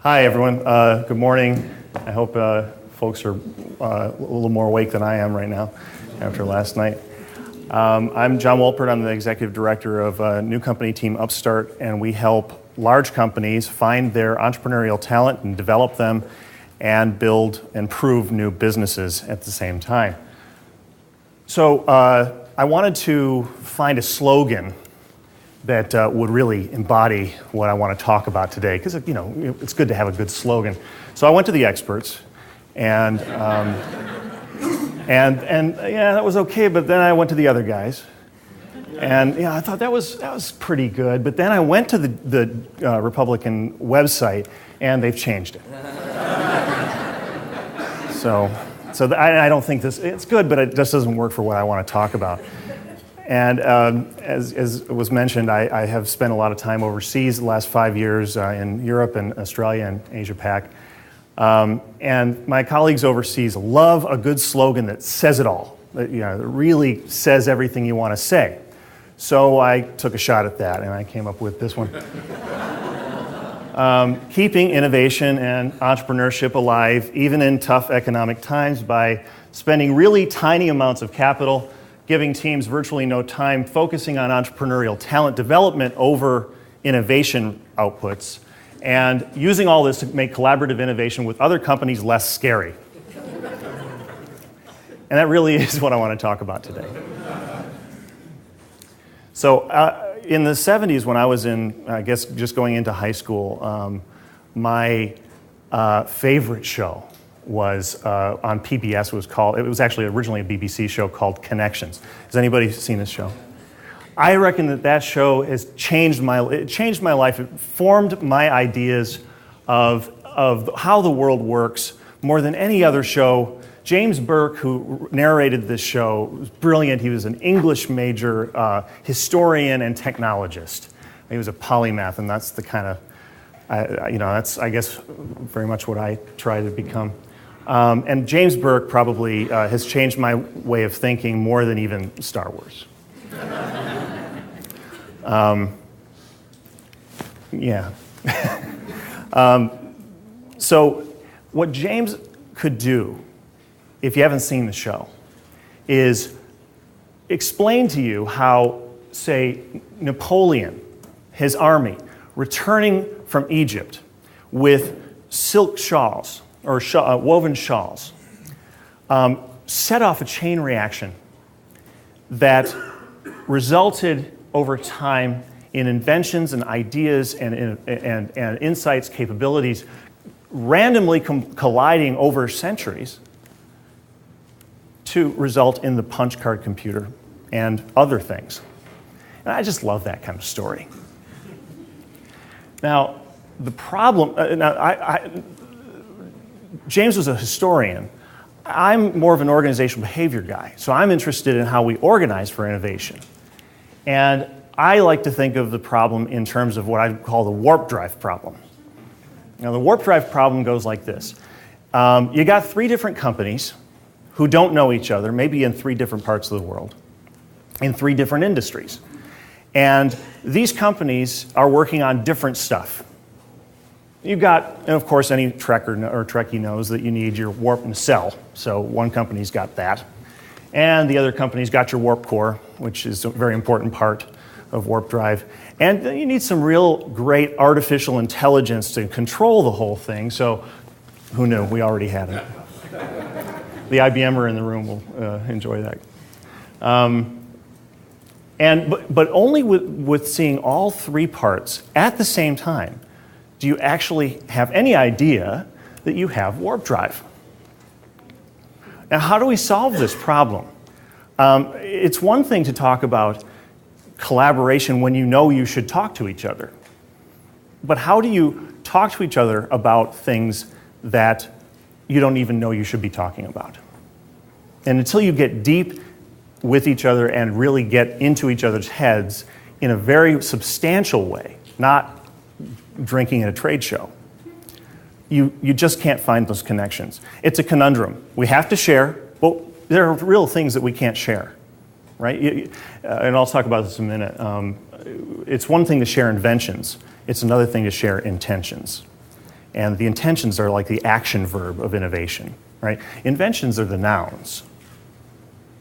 Hi, everyone. Good morning. I hope folks are a little more awake than I am right now after last night. I'm John Wolpert. I'm the executive director of a new company team, upStart, and we help large companies find their entrepreneurial talent and develop them and build and prove new businesses at the same time. So I wanted to find a slogan that would really embody what I want to talk about today, because it's good to have a good slogan. So I went to the experts, and that was okay. But then I went to the other guys, and I thought that was pretty good. But then I went to the Republican website, and they've changed it. So I don't think it's good, but it just doesn't work for what I want to talk about. And as was mentioned, I have spent a lot of time overseas the last 5 years in Europe and Australia and Asia Pac. And my colleagues overseas love a good slogan that says it all, that really says everything you want to say. So I took a shot at that, and I came up with this one. Keeping innovation and entrepreneurship alive, even in tough economic times, by spending really tiny amounts of capital, giving teams virtually no time, focusing on entrepreneurial talent development over innovation outputs, and using all this to make collaborative innovation with other companies less scary. And that really is what I want to talk about today. So in the 70s, when I was just going into high school, my favorite show was on PBS. It was actually originally a BBC show called Connections. Has anybody seen this show? I reckon that show has changed my life. It formed my ideas of how the world works more than any other show. James Burke, who narrated this show, was brilliant. He was an English major, historian and technologist. He was a polymath, and that's the kind of, that's, I guess, very much what I try to become. And James Burke probably has changed my way of thinking more than even Star Wars. So what James could do, if you haven't seen the show, is explain to you how, say, Napoleon, his army, returning from Egypt with silk shawls, or woven shawls, set off a chain reaction that resulted over time in inventions and ideas and insights, capabilities, randomly colliding over centuries to result in the punch card computer and other things. And I just love that kind of story. Now, the problem, James was a historian. I'm more of an organizational behavior guy, so I'm interested in how we organize for innovation. And I like to think of the problem in terms of what I call the warp drive problem. Now, the warp drive problem goes like this. You got 3 different companies who don't know each other, maybe in 3 different parts of the world, in 3 different industries. And these companies are working on different stuff. You've got, and of course, any Trekker or Trekkie knows that you need your warp nacelle. So one company's got that. And the other company's got your warp core, which is a very important part of warp drive. And you need some real great artificial intelligence to control the whole thing. So who knew? We already had it. The IBMer in the room will enjoy that. But only with seeing all 3 parts at the same time do you actually have any idea that you have warp drive. Now, how do we solve this problem? It's one thing to talk about collaboration when you know you should talk to each other. But how do you talk to each other about things that you don't even know you should be talking about? And until you get deep with each other and really get into each other's heads in a very substantial way, not drinking at a trade show, you just can't find those connections. It's a conundrum. We have to share, but there are real things that we can't share, right? And I'll talk about this in a minute. It's one thing to share inventions. It's another thing to share intentions. And the intentions are like the action verb of innovation, right? Inventions are the nouns.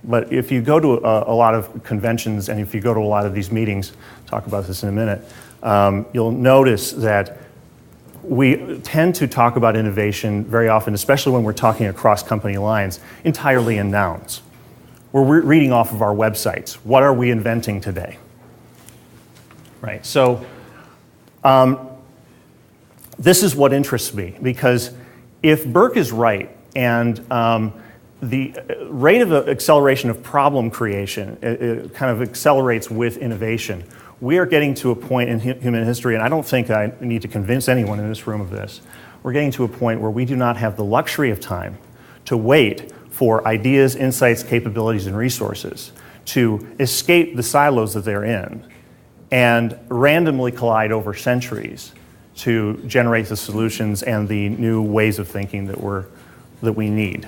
But if you go to a lot of conventions and if you go to a lot of these meetings, talk about this in a minute, you'll notice that we tend to talk about innovation very often, especially when we're talking across company lines, entirely in nouns. We're reading off of our websites. What are we inventing today? Right, so this is what interests me, because if Burke is right and the rate of acceleration of problem creation it kind of accelerates with innovation, we are getting to a point in human history, and I don't think I need to convince anyone in this room of this, we're getting to a point where we do not have the luxury of time to wait for ideas, insights, capabilities, and resources to escape the silos that they're in and randomly collide over centuries to generate the solutions and the new ways of thinking that we need.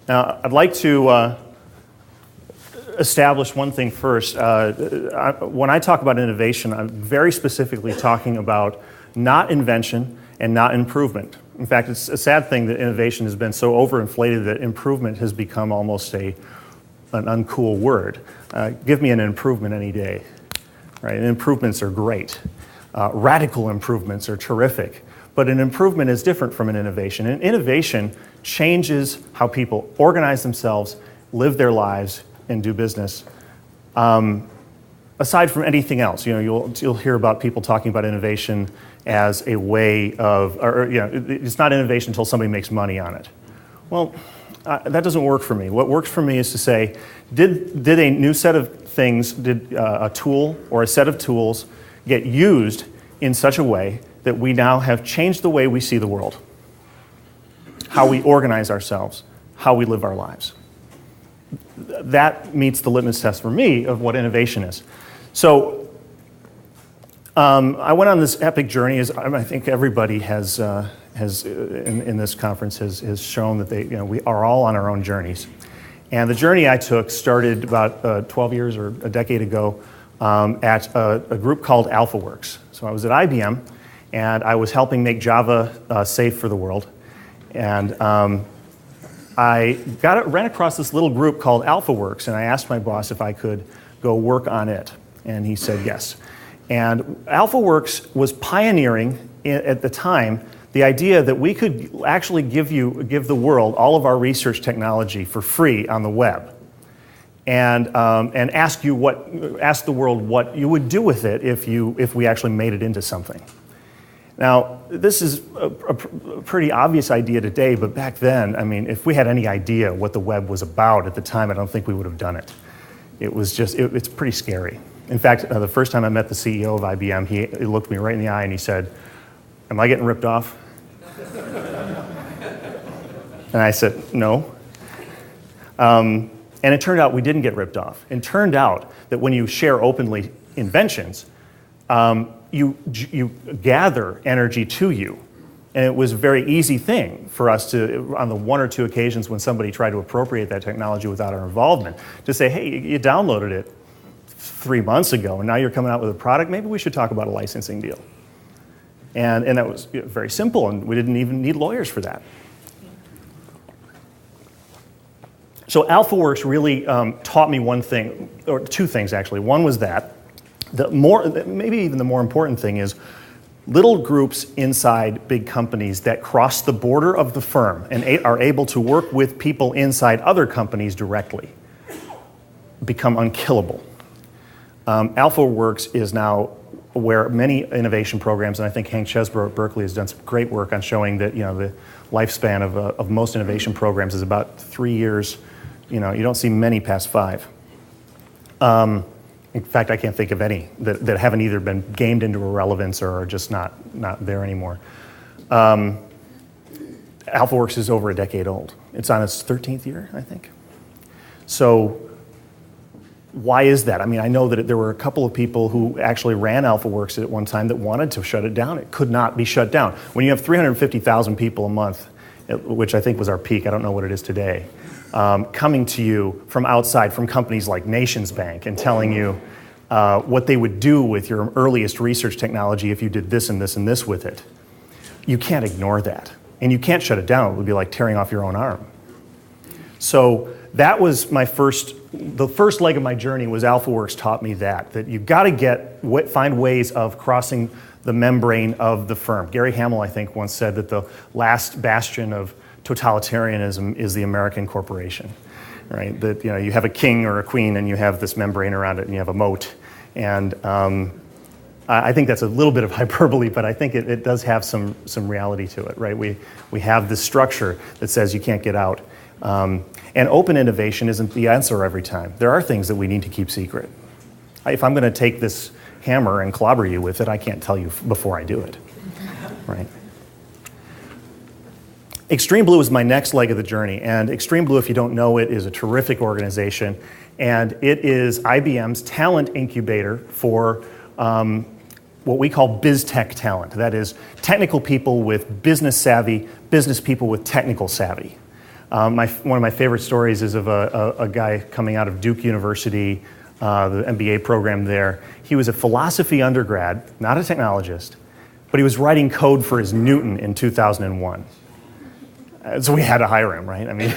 Now, I'd like to establish one thing first. When I talk about innovation, I'm very specifically talking about not invention and not improvement. In fact, it's a sad thing that innovation has been so overinflated that improvement has become almost an uncool word. Give me an improvement any day, right? And improvements are great. Radical improvements are terrific. But an improvement is different from an innovation. And innovation changes how people organize themselves, live their lives, and do business. Aside from anything else, you'll hear about people talking about innovation as a way of, it's not innovation until somebody makes money on it. Well, that doesn't work for me. What works for me is to say, did a new set of things, did a tool or a set of tools get used in such a way that we now have changed the way we see the world, how we organize ourselves, how we live our lives. That meets the litmus test for me of what innovation is. So I went on this epic journey, as I think everybody has in this conference has shown that we are all on our own journeys. And the journey I took started about 12 years or a decade ago at a group called AlphaWorks. So I was at IBM, and I was helping make Java safe for the world. And I ran across this little group called AlphaWorks, and I asked my boss if I could go work on it, and he said yes. And AlphaWorks was pioneering at the time the idea that we could actually give the world all of our research technology for free on the web, and ask the world what you would do with it if we actually made it into something. Now, this is a pretty obvious idea today, but back then, I mean, if we had any idea what the web was about at the time, I don't think we would have done it. It was just, it's pretty scary. In fact, the first time I met the CEO of IBM, he looked me right in the eye and he said, "Am I getting ripped off?" And I said, "No." And it turned out we didn't get ripped off. It turned out that when you share openly inventions, you gather energy to you. And it was a very easy thing for us to, on the one or two occasions when somebody tried to appropriate that technology without our involvement, to say, "Hey, you downloaded it 3 months ago, and now you're coming out with a product. Maybe we should talk about a licensing deal." And that was very simple, and we didn't even need lawyers for that. So AlphaWorks really taught me one thing, or two things actually. One was that maybe even the more important thing is little groups inside big companies that cross the border of the firm and are able to work with people inside other companies directly become unkillable. AlphaWorks is now where many innovation programs, and I think Hank Chesbrough at Berkeley has done some great work on showing that the lifespan of most innovation programs is about 3 years. You don't see many past 5. In fact, I can't think of any that haven't either been gamed into irrelevance or are just not there anymore. AlphaWorks is over a decade old. It's on its 13th year, I think. So why is that? I mean, I know that there were a couple of people who actually ran AlphaWorks at one time that wanted to shut it down. It could not be shut down. When you have 350,000 people a month, which I think was our peak, I don't know what it is today, coming to you from outside, from companies like Nations Bank, and telling you what they would do with your earliest research technology if you did this and this and this with it. you can't ignore that. And you can't shut it down. It would be like tearing off your own arm. So that was the first leg of my journey was AlphaWorks taught me that you've got to find ways of crossing the membrane of the firm. Gary Hamel, I think, once said that the last bastion of totalitarianism is the American corporation, right? That you have a king or a queen and you have this membrane around it and you have a moat. And I think that's a little bit of hyperbole, but I think it does have some reality to it, right? We have this structure that says you can't get out. And open innovation isn't the answer every time. There are things that we need to keep secret. If I'm going to take this hammer and clobber you with it, I can't tell you before I do it, right? Extreme Blue is my next leg of the journey, and Extreme Blue, if you don't know it, is a terrific organization, and it is IBM's talent incubator for what we call biz tech talent. That is technical people with business savvy, business people with technical savvy. One of my favorite stories is of a guy coming out of Duke University, the MBA program there. He was a philosophy undergrad, not a technologist, but he was writing code for his Newton in 2001. So we had to hire him, right? I mean,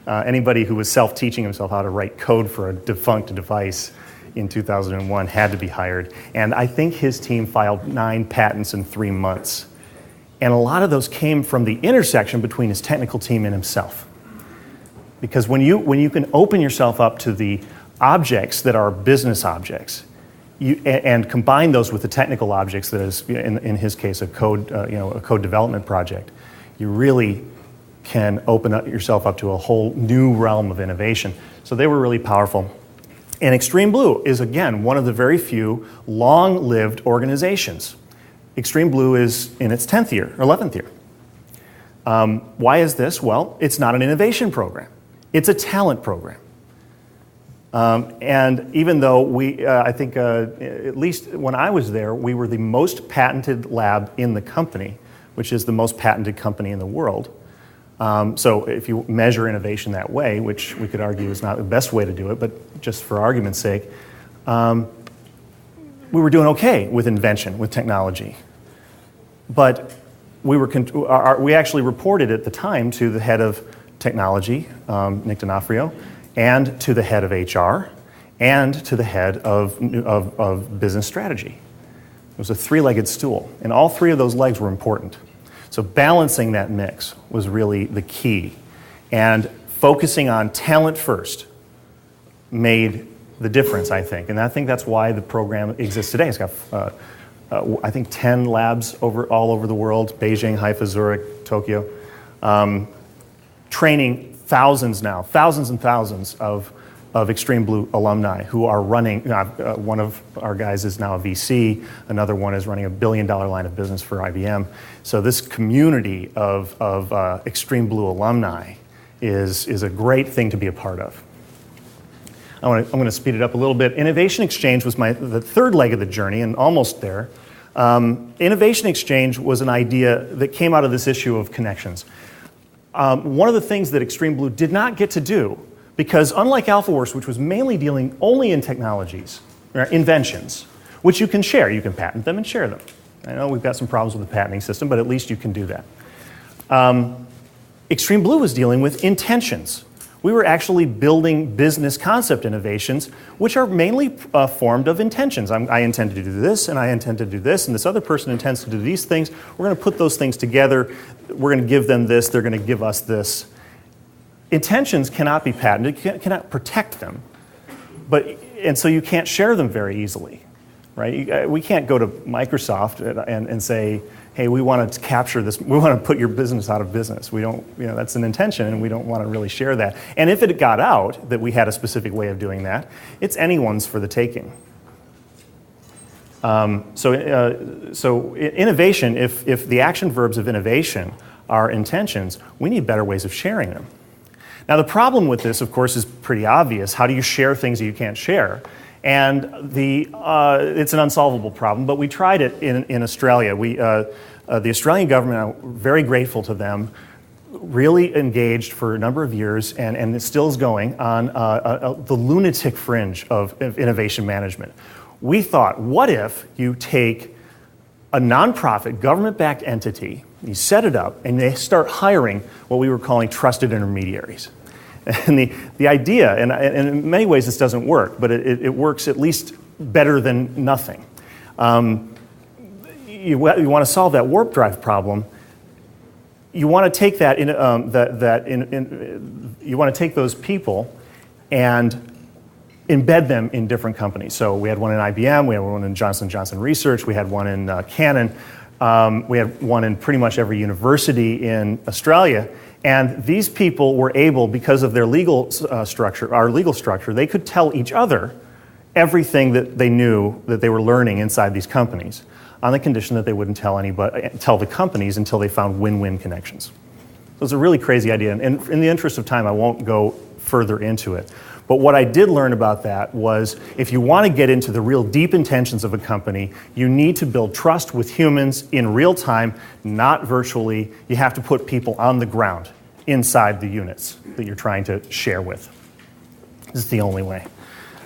anybody who was self-teaching himself how to write code for a defunct device in 2001 had to be hired. And I think his team filed 9 patents in 3 months. And a lot of those came from the intersection between his technical team and himself. Because when you can open yourself up to the objects that are business objects, and combine those with the technical objects that is, in his case, a code development project, you really can open up yourself up to a whole new realm of innovation. So they were really powerful. And Extreme Blue is, again, one of the very few long-lived organizations. Extreme Blue is in its 10th year, or 11th year. Why is this? Well, it's not an innovation program. It's a talent program. And even though I think at least when I was there, we were the most patented lab in the company, which is the most patented company in the world. So if you measure innovation that way, which we could argue is not the best way to do it, but just for argument's sake, we were doing okay with invention, with technology. But we actually reported at the time to the head of technology, Nick D'Onofrio, and to the head of HR, and to the head of business strategy. It was a 3-legged stool, and all 3 of those legs were important. So balancing that mix was really the key. And focusing on talent first made the difference, I think. And I think that's why the program exists today. It's got, I think, 10 labs all over the world, Beijing, Haifa, Zurich, Tokyo, training thousands and thousands of Extreme Blue alumni who are running. One of our guys is now a VC. Another one is running a $1 billion line of business for IBM. So this community of Extreme Blue alumni is a great thing to be a part of. I'm going to speed it up a little bit. Innovation Exchange was the 3rd leg of the journey, and almost there. Innovation Exchange was an idea that came out of this issue of connections. One of the things that Extreme Blue did not get to do, because unlike AlphaWorks, which was mainly dealing only in technologies, or inventions, which you can share. You can patent them and share them. I know we've got some problems with the patenting system, but at least you can do that. Extreme Blue was dealing with intentions. We were actually building business concept innovations, which are mainly formed of intentions. I intend to do this, and I intend to do this, and this other person intends to do these things. We're going to put those things together. We're going to give them this. They're going to give us this. Intentions cannot be patented. You cannot protect them. And so you can't share them very easily, right? We can't go to Microsoft and say, hey, we want to capture this, we want to put your business out of business. We don't, that's an intention, and we don't want to really share that. And if it got out that we had a specific way of doing that, it's anyone's for the taking. So innovation, if the action verbs of innovation are intentions, we need better ways of sharing them. Now the problem with this, of course, is pretty obvious. How do you share things that you can't share? And it's an unsolvable problem, but we tried it in Australia. The Australian government, I'm very grateful to them, really engaged for a number of years, and it still is going, on the lunatic fringe of innovation management. We thought, what if you take a nonprofit, government-backed entity. You set it up, and they start hiring what we were calling trusted intermediaries. And the idea, and in many ways this doesn't work, but it works at least better than nothing. You want to solve that warp drive problem. You want to take that you want to take those people and embed them in different companies. So we had one in IBM, we had one in Johnson & Johnson Research, we had one in Canon, we had one in pretty much every university in Australia. And these people were able, because of their legal structure, our legal structure, they could tell each other everything that they knew that they were learning inside these companies, on the condition that they wouldn't tell the companies until they found win-win connections. So it's a really crazy idea, and in the interest of time, I won't go further into it. But what I did learn about that was, if you want to get into the real deep intentions of a company, you need to build trust with humans in real time, not virtually. You have to put people on the ground inside the units that you're trying to share with. This is the only way.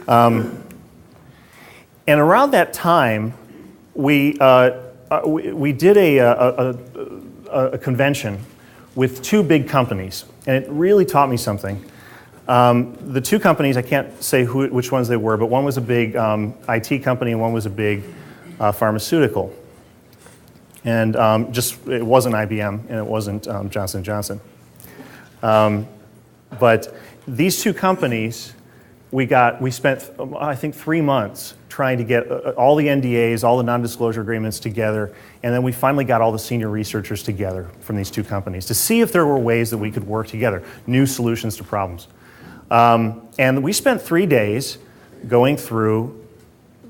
And around that time, we did a convention with two big companies, and it really taught me something. The two companies, I can't say which ones they were, but one was a big IT company and one was a big pharmaceutical. And it wasn't IBM and it wasn't Johnson & Johnson. But these two companies, we spent, I think, 3 months trying to get all the NDAs, all the non-disclosure agreements together, and then we finally got all the senior researchers together from these two companies to see if there were ways that we could work together, new solutions to problems. And we spent 3 days going through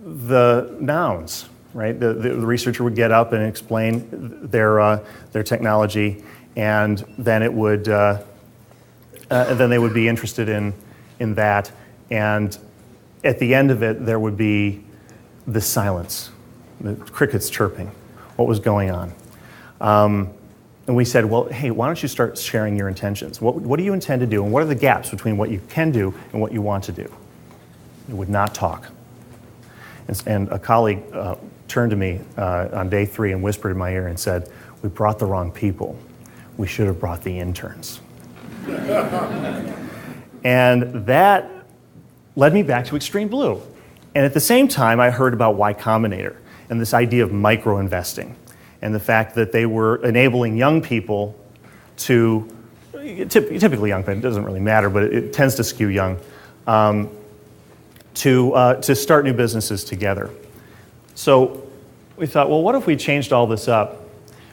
the nouns, right? The researcher would get up and explain their technology, and then then they would be interested in that. And at the end of it, there would be the silence, the crickets chirping, what was going on. And we said, well, hey, why don't you start sharing your intentions? What do you intend to do, and what are the gaps between what you can do and what you want to do? They would not talk. And a colleague turned to me on day 3 and whispered in my ear and said, we brought the wrong people. We should have brought the interns. And that led me back to Extreme Blue. And at the same time, I heard about Y Combinator and this idea of micro-investing, and the fact that they were enabling young people to, typically young people, it doesn't really matter, but it tends to skew young, to start new businesses together. So we thought, well, what if we changed all this up?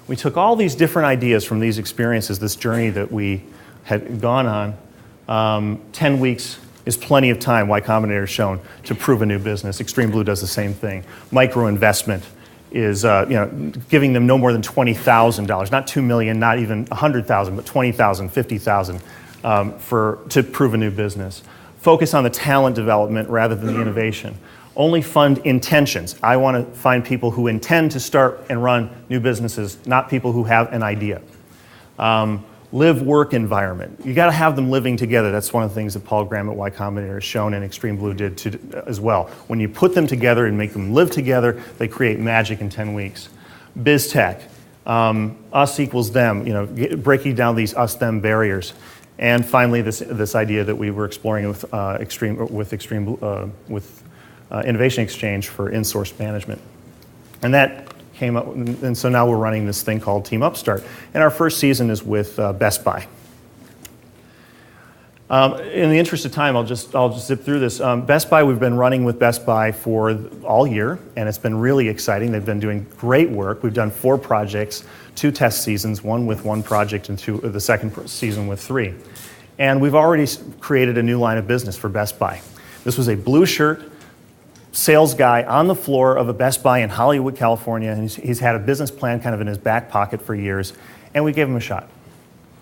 We took all these different ideas from these experiences, this journey that we had gone on. 10 weeks is plenty of time, Y Combinator has shown, to prove a new business. Extreme Blue does the same thing. Micro-investment is giving them no more than $20,000, not $2 million, not even $100,000, but $20,000, $50,000 to prove a new business. Focus on the talent development rather than the innovation. Only fund intentions. I want to find people who intend to start and run new businesses, not people who have an idea. Live-work environment. You got to have them living together. That's one of the things that Paul Graham at Y Combinator has shown, and Extreme Blue did as well. When you put them together and make them live together, they create magic in 10 weeks. Biz tech. Us equals them. Breaking down these us-them barriers. And finally, this idea that we were exploring with Innovation Exchange for in-source management, and that came up, and so now we're running this thing called Team upStart. And our first season is with Best Buy. In the interest of time, I'll just zip through this. Best Buy, we've been running with Best Buy for all year, and it's been really exciting. They've been doing great work. We've done 4 projects, 2 test seasons, one with 1 project, and the second season with 3. And we've already created a new line of business for Best Buy. This was a blue shirt sales guy on the floor of a Best Buy in Hollywood, California, and he's had a business plan kind of in his back pocket for years, and we gave him a shot.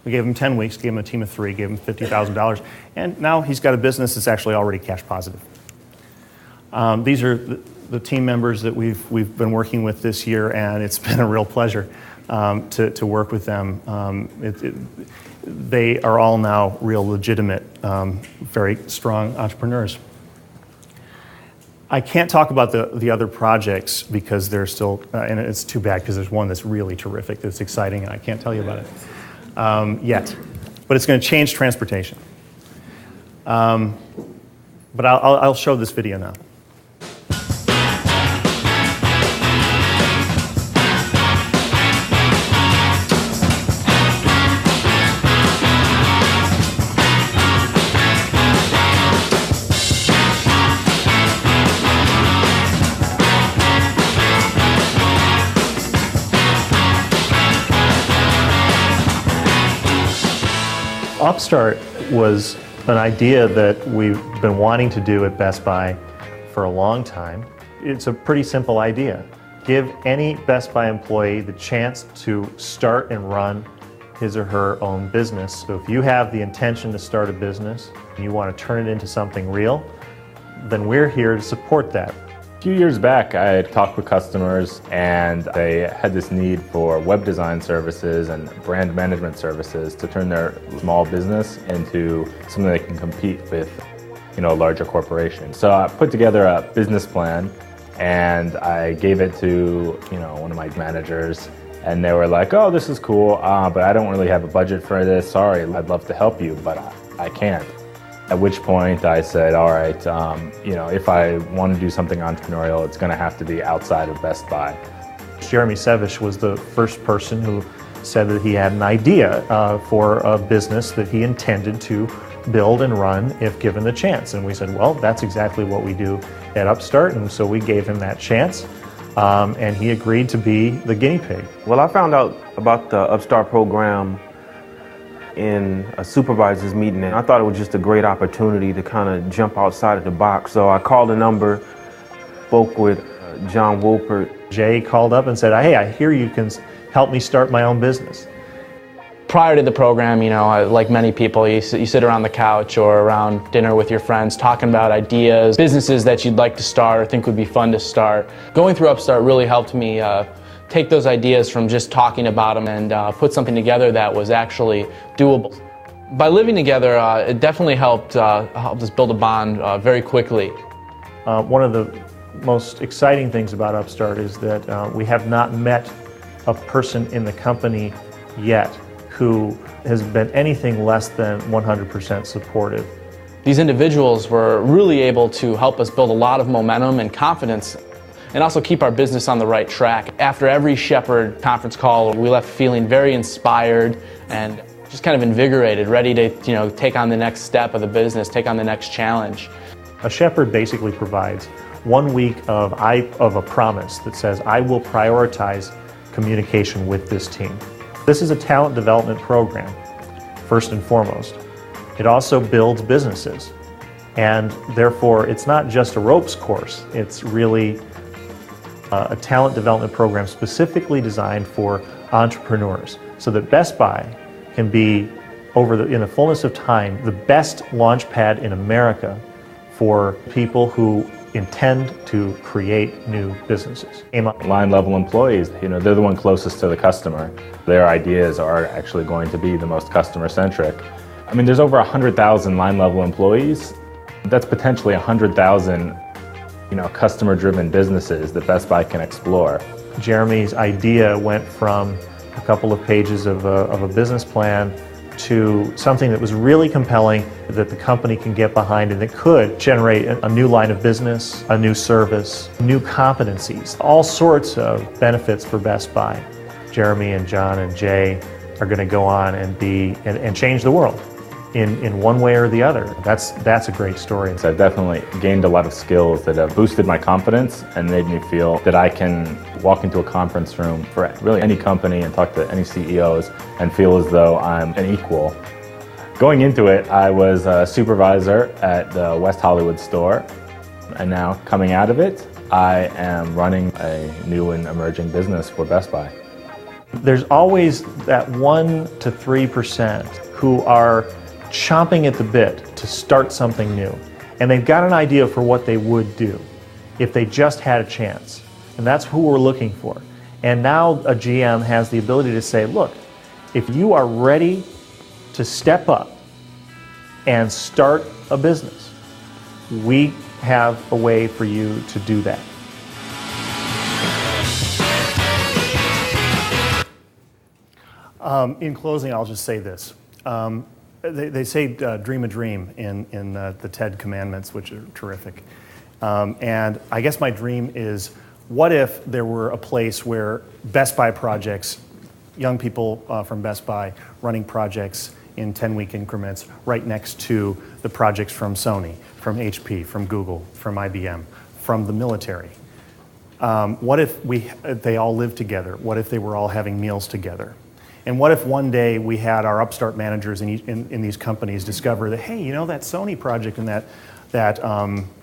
We gave him 10 weeks, gave him a team of 3, gave him $50,000, and now he's got a business that's actually already cash positive. These are the team members that we've been working with this year, and it's been a real pleasure to work with them. They are all now real legitimate, very strong entrepreneurs. I can't talk about the other projects because they're still, and it's too bad because there's one that's really terrific, that's exciting, and I can't tell you about it yet. But it's going to change transportation. But I'll show this video now. upStart was an idea that we've been wanting to do at Best Buy for a long time. It's a pretty simple idea. Give any Best Buy employee the chance to start and run his or her own business. So if you have the intention to start a business and you want to turn it into something real, then we're here to support that. A few years back, I had talked with customers and they had this need for web design services and brand management services to turn their small business into something they can compete with, a larger corporation. So I put together a business plan and I gave it to, one of my managers, and they were like, "Oh, this is cool, but I don't really have a budget for this. Sorry, I'd love to help you, but I can't." At which point I said, all right, if I want to do something entrepreneurial, it's going to have to be outside of Best Buy. Jeremy Sevish was the first person who said that he had an idea for a business that he intended to build and run if given the chance. And we said, well, that's exactly what we do at upStart, and so we gave him that chance. And he agreed to be the guinea pig. Well, I found out about the upStart program in a supervisor's meeting, and I thought it was just a great opportunity to kind of jump outside of the box. So I called a number, spoke with John Wolpert. Jay called up and said, "Hey, I hear you can help me start my own business." Prior to the program, like many people, you sit around the couch or around dinner with your friends talking about ideas, businesses that you'd like to start or think would be fun to start. Going through upStart really helped me take those ideas from just talking about them and put something together that was actually doable. By living together, it definitely helped us build a bond very quickly. One of the most exciting things about upStart is that we have not met a person in the company yet who has been anything less than 100% supportive. These individuals were really able to help us build a lot of momentum and confidence, and also keep our business on the right track. After every Shepherd conference call, we left feeling very inspired and just kind of invigorated, ready to take on the next step of the business, take on the next challenge. A Shepherd basically provides 1 week of a promise that says, I will prioritize communication with this team. This is a talent development program, first and foremost. It also builds businesses, and therefore it's not just a ropes course, it's really a talent development program specifically designed for entrepreneurs, so that Best Buy can be, in the fullness of time, the best launch pad in America for people who intend to create new businesses. Line level employees, they're the one closest to the customer. Their ideas are actually going to be the most customer centric. There's over 100,000 line level employees. That's potentially 100,000 customer-driven businesses that Best Buy can explore. Jeremy's idea went from a couple of pages of a business plan to something that was really compelling that the company can get behind and that could generate a new line of business, a new service, new competencies, all sorts of benefits for Best Buy. Jeremy and John and Jay are going to go on and change the world in one way or the other. That's a great story. So I've definitely gained a lot of skills that have boosted my confidence and made me feel that I can walk into a conference room for really any company and talk to any CEOs and feel as though I'm an equal. Going into it, I was a supervisor at the West Hollywood store, and now coming out of it, I am running a new and emerging business for Best Buy. There's always that 1% to 3% who are chomping at the bit to start something new. And they've got an idea for what they would do if they just had a chance. And that's who we're looking for. And now a GM has the ability to say, look, if you are ready to step up and start a business, we have a way for you to do that. In closing, I'll just say this. They say dream a dream in the TED Commandments, which are terrific. And I guess my dream is, what if there were a place where Best Buy projects, young people from Best Buy running projects in 10-week increments right next to the projects from Sony, from HP, from Google, from IBM, from the military. What if they all lived together? What if they were all having meals together? And what if one day we had our upstart managers in these companies discover that, hey, you know, that Sony project and that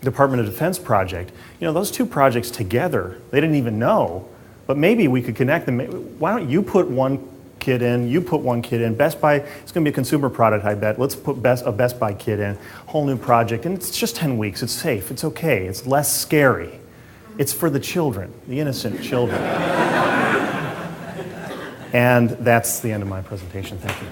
Department of Defense project, you know, those two projects together, they didn't even know, but maybe we could connect them. Why don't you put one kid in, you put one kid in. Best Buy, it's going to be a consumer product, I bet. Let's put a Best Buy kid in, whole new project, and it's just 10 weeks. It's safe. It's okay. It's less scary. It's for the children, the innocent children. And that's the end of my presentation. Thank you.